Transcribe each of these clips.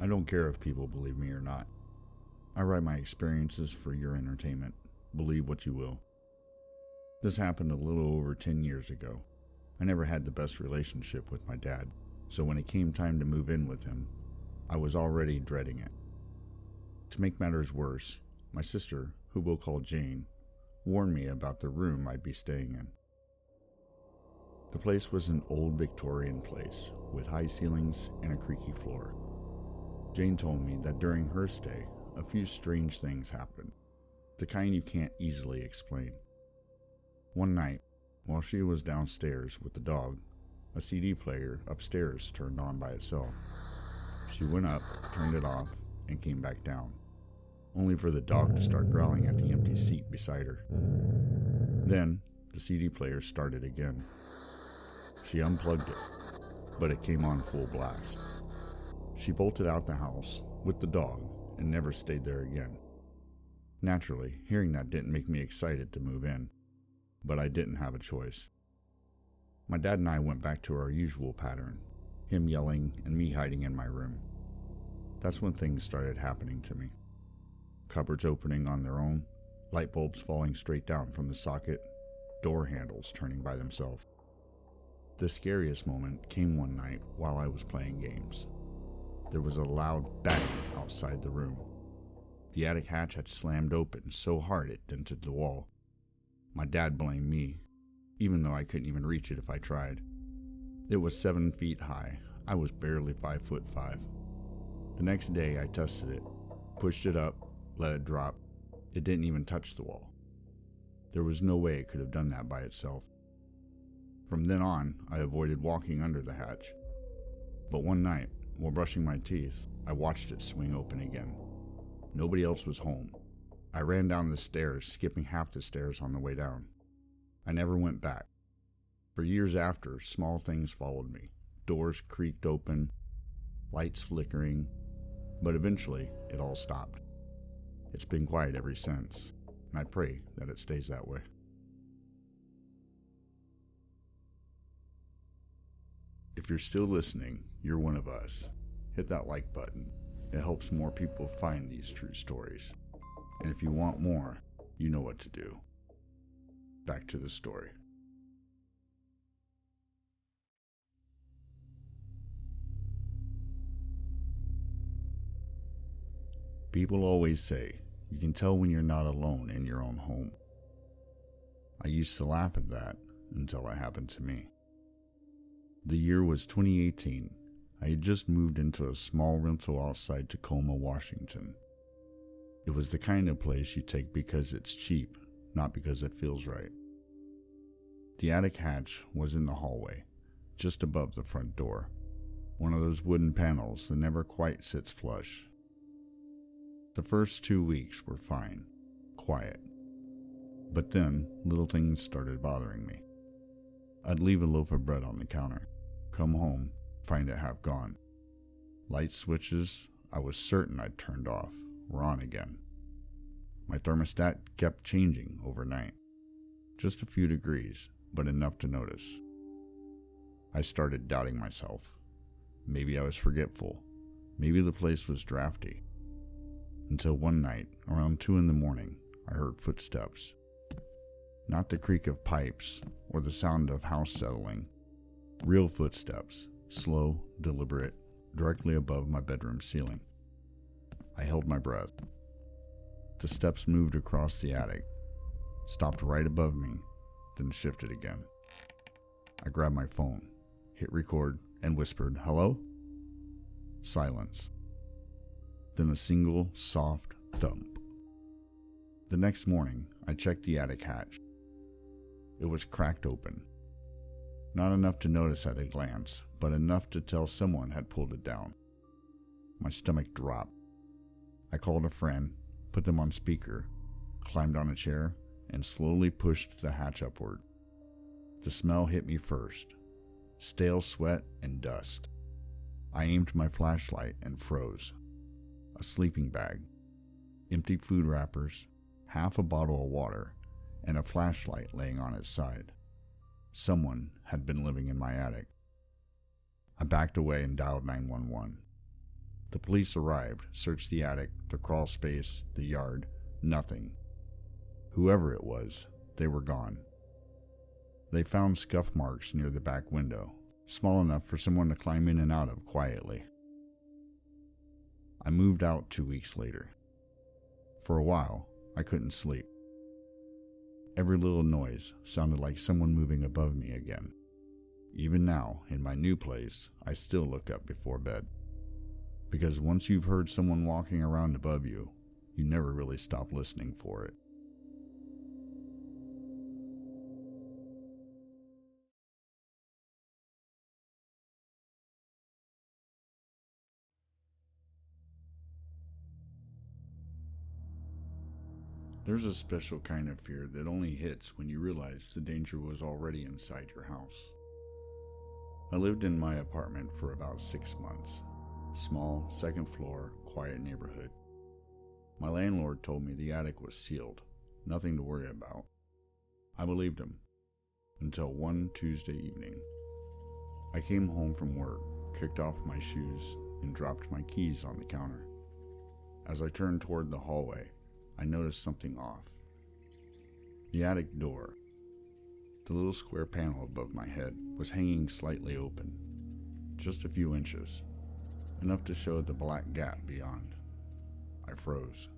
I don't care if people believe me or not. I write my experiences for your entertainment. Believe what you will. This happened a little over 10 years ago. I never had the best relationship with my dad, so when it came time to move in with him, I was already dreading it. To make matters worse, my sister, who we'll call Jane, warned me about the room I'd be staying in. The place was an old Victorian place with high ceilings and a creaky floor. Jane told me that during her stay, a few strange things happened, the kind you can't easily explain. One night, while she was downstairs with the dog, a CD player upstairs turned on by itself. She went up, turned it off, and came back down, only for the dog to start growling at the empty seat beside her. Then, the CD player started again. She unplugged it, but it came on full blast. She bolted out the house with the dog and never stayed there again. Naturally, hearing that didn't make me excited to move in, but I didn't have a choice. My dad and I went back to our usual pattern, him yelling and me hiding in my room. That's when things started happening to me. Cupboards opening on their own, light bulbs falling straight down from the socket, door handles turning by themselves. The scariest moment came one night while I was playing games. There was a loud bang outside the room. The attic hatch had slammed open so hard it dented the wall. My dad blamed me, even though I couldn't even reach it if I tried. It was 7 feet high. I was barely 5'5". The next day I tested it, pushed it up, let it drop. It didn't even touch the wall. There was no way it could have done that by itself. From then on, I avoided walking under the hatch. But one night, while brushing my teeth, I watched it swing open again. Nobody else was home. I ran down the stairs, skipping half the stairs on the way down. I never went back. For years after, small things followed me. Doors creaked open, lights flickering, but eventually it all stopped. It's been quiet ever since, and I pray that it stays that way. If you're still listening, you're one of us. Hit that like button. It helps more people find these true stories. And if you want more, you know what to do. Back to the story. People always say, you can tell when you're not alone in your own home. I used to laugh at that until it happened to me. The year was 2018. I had just moved into a small rental outside Tacoma, Washington. It was the kind of place you take because it's cheap, not because it feels right. The attic hatch was in the hallway, just above the front door, one of those wooden panels that never quite sits flush. The first 2 weeks were fine, quiet. But then, little things started bothering me. I'd leave a loaf of bread on the counter, come home, find it half gone. Light switches I was certain I'd turned off were on again. My thermostat kept changing overnight. Just a few degrees, but enough to notice. I started doubting myself. Maybe I was forgetful. Maybe the place was drafty. Until one night, around 2 a.m, I heard footsteps. Not the creak of pipes or the sound of house settling. Real footsteps, slow, deliberate, directly above my bedroom ceiling. I held my breath. The steps moved across the attic, stopped right above me, then shifted again. I grabbed my phone, hit record, and whispered, "Hello?" Silence. Then a single, soft thump. The next morning, I checked the attic hatch. It was cracked open. Not enough to notice at a glance, but enough to tell someone had pulled it down. My stomach dropped. I called a friend, put them on speaker, climbed on a chair, and slowly pushed the hatch upward. The smell hit me first. Stale sweat and dust. I aimed my flashlight and froze. A sleeping bag, empty food wrappers, half a bottle of water, and a flashlight laying on its side. Someone had been living in my attic. I backed away and dialed 911. The police arrived, searched the attic, the crawl space, the yard. Nothing. Whoever it was, they were gone. They found scuff marks near the back window, small enough for someone to climb in and out of quietly. I moved out 2 weeks later. For a while, I couldn't sleep. Every little noise sounded like someone moving above me again. Even now, in my new place, I still look up before bed. Because once you've heard someone walking around above you, you never really stop listening for it. There's a special kind of fear that only hits when you realize the danger was already inside your house. I lived in my apartment for about 6 months. Small, second floor, quiet neighborhood. My landlord told me the attic was sealed, nothing to worry about. I believed him, until one Tuesday evening. I came home from work, kicked off my shoes, and dropped my keys on the counter. As I turned toward the hallway, I noticed something off. The attic door, the little square panel above my head, was hanging slightly open, just a few inches, enough to show the black gap beyond. I froze.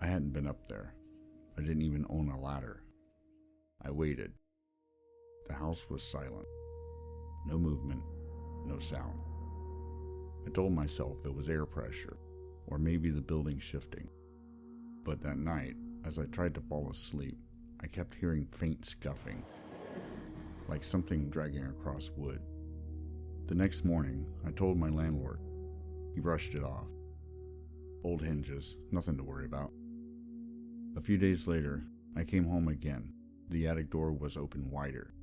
I hadn't been up there. I didn't even own a ladder. I waited. The house was silent. No movement, no sound. I told myself it was air pressure, or maybe the building shifting. But that night, as I tried to fall asleep, I kept hearing faint scuffing, like something dragging across wood. The next morning, I told my landlord. He brushed it off. Old hinges, nothing to worry about. A few days later, I came home again. The attic door was open wider.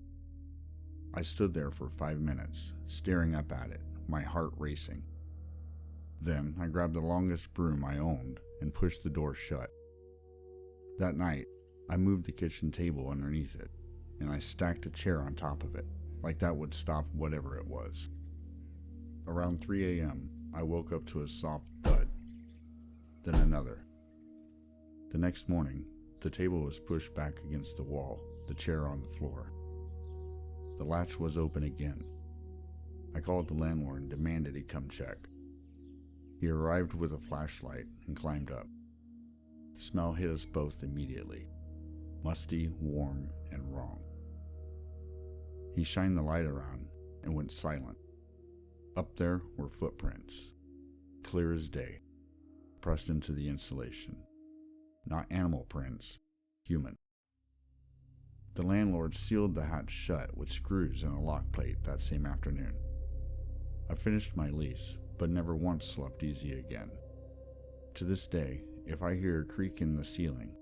I stood there for 5 minutes, staring up at it, my heart racing. Then I grabbed the longest broom I owned and pushed the door shut. That night, I moved the kitchen table underneath it, and I stacked a chair on top of it, like that would stop whatever it was. Around 3 a.m., I woke up to a soft thud, then another. The next morning, the table was pushed back against the wall, the chair on the floor. The latch was open again. I called the landlord and demanded he come check. He arrived with a flashlight and climbed up. The smell hit us both immediately. Musty, warm, and wrong. He shined the light around and went silent. Up there were footprints, clear as day, pressed into the insulation. Not animal prints, human. The landlord sealed the hatch shut with screws and a lock plate that same afternoon. I finished my lease, but never once slept easy again. To this day, if I hear a creak in the ceiling,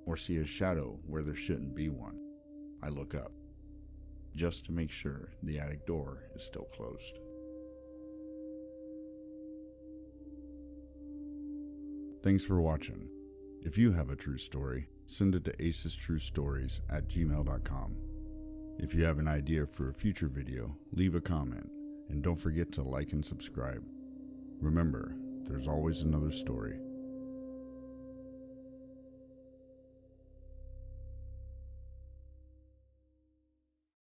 or see a shadow where there shouldn't be one, I look up, just to make sure the attic door is still closed. Thanks for watching. If you have a true story, send it to acestruestories@gmail.com. If you have an idea for a future video, leave a comment, and don't forget to like and subscribe. Remember, there's always another story.